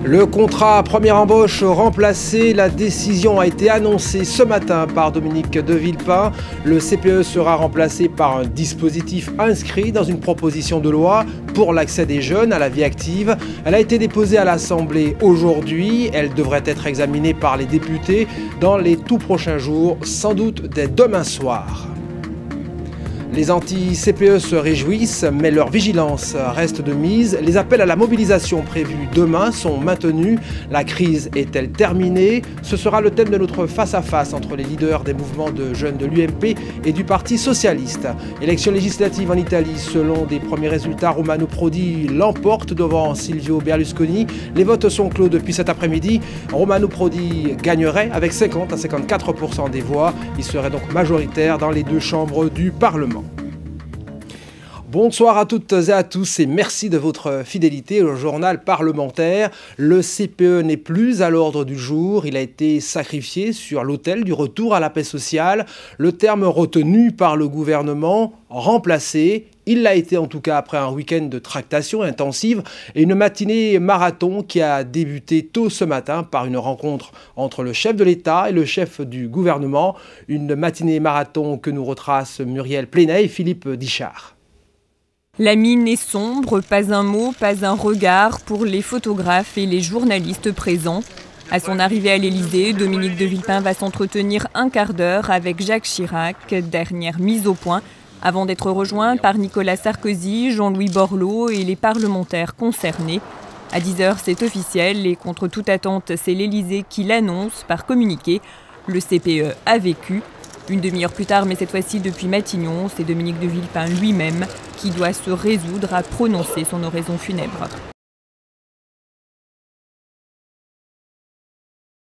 Le contrat première embauche remplacé, la décision a été annoncée ce matin par Dominique de Villepin. Le CPE sera remplacé par un dispositif inscrit dans une proposition de loi pour l'accès des jeunes à la vie active. Elle a été déposée à l'Assemblée aujourd'hui. Elle devrait être examinée par les députés dans les tout prochains jours, sans doute dès demain soir. Les anti-CPE se réjouissent, mais leur vigilance reste de mise. Les appels à la mobilisation prévus demain sont maintenus. La crise est-elle terminée? Ce sera le thème de notre face-à-face entre les leaders des mouvements de jeunes de l'UMP et du Parti socialiste. Élection législative en Italie, selon des premiers résultats, Romano Prodi l'emporte devant Silvio Berlusconi. Les votes sont clos depuis cet après-midi. Romano Prodi gagnerait avec 50 à 54% des voix. Il serait donc majoritaire dans les deux chambres du Parlement. Bonsoir à toutes et à tous et merci de votre fidélité au journal parlementaire. Le CPE n'est plus à l'ordre du jour. Il a été sacrifié sur l'autel du retour à la paix sociale. Le terme retenu par le gouvernement, remplacé. Il l'a été en tout cas après un week-end de tractation intensive et une matinée marathon qui a débuté tôt ce matin par une rencontre entre le chef de l'État et le chef du gouvernement. Une matinée marathon que nous retrace Muriel Plenay et Philippe Dichard. La mine est sombre, pas un mot, pas un regard pour les photographes et les journalistes présents. À son arrivée à l'Élysée, Dominique de Villepin va s'entretenir un quart d'heure avec Jacques Chirac, dernière mise au point, avant d'être rejoint par Nicolas Sarkozy, Jean-Louis Borloo et les parlementaires concernés. À 10h, c'est officiel et contre toute attente, c'est l'Élysée qui l'annonce par communiqué. Le CPE a vécu. Une demi-heure plus tard, mais cette fois-ci depuis Matignon, c'est Dominique de Villepin lui-même qui doit se résoudre à prononcer son oraison funèbre.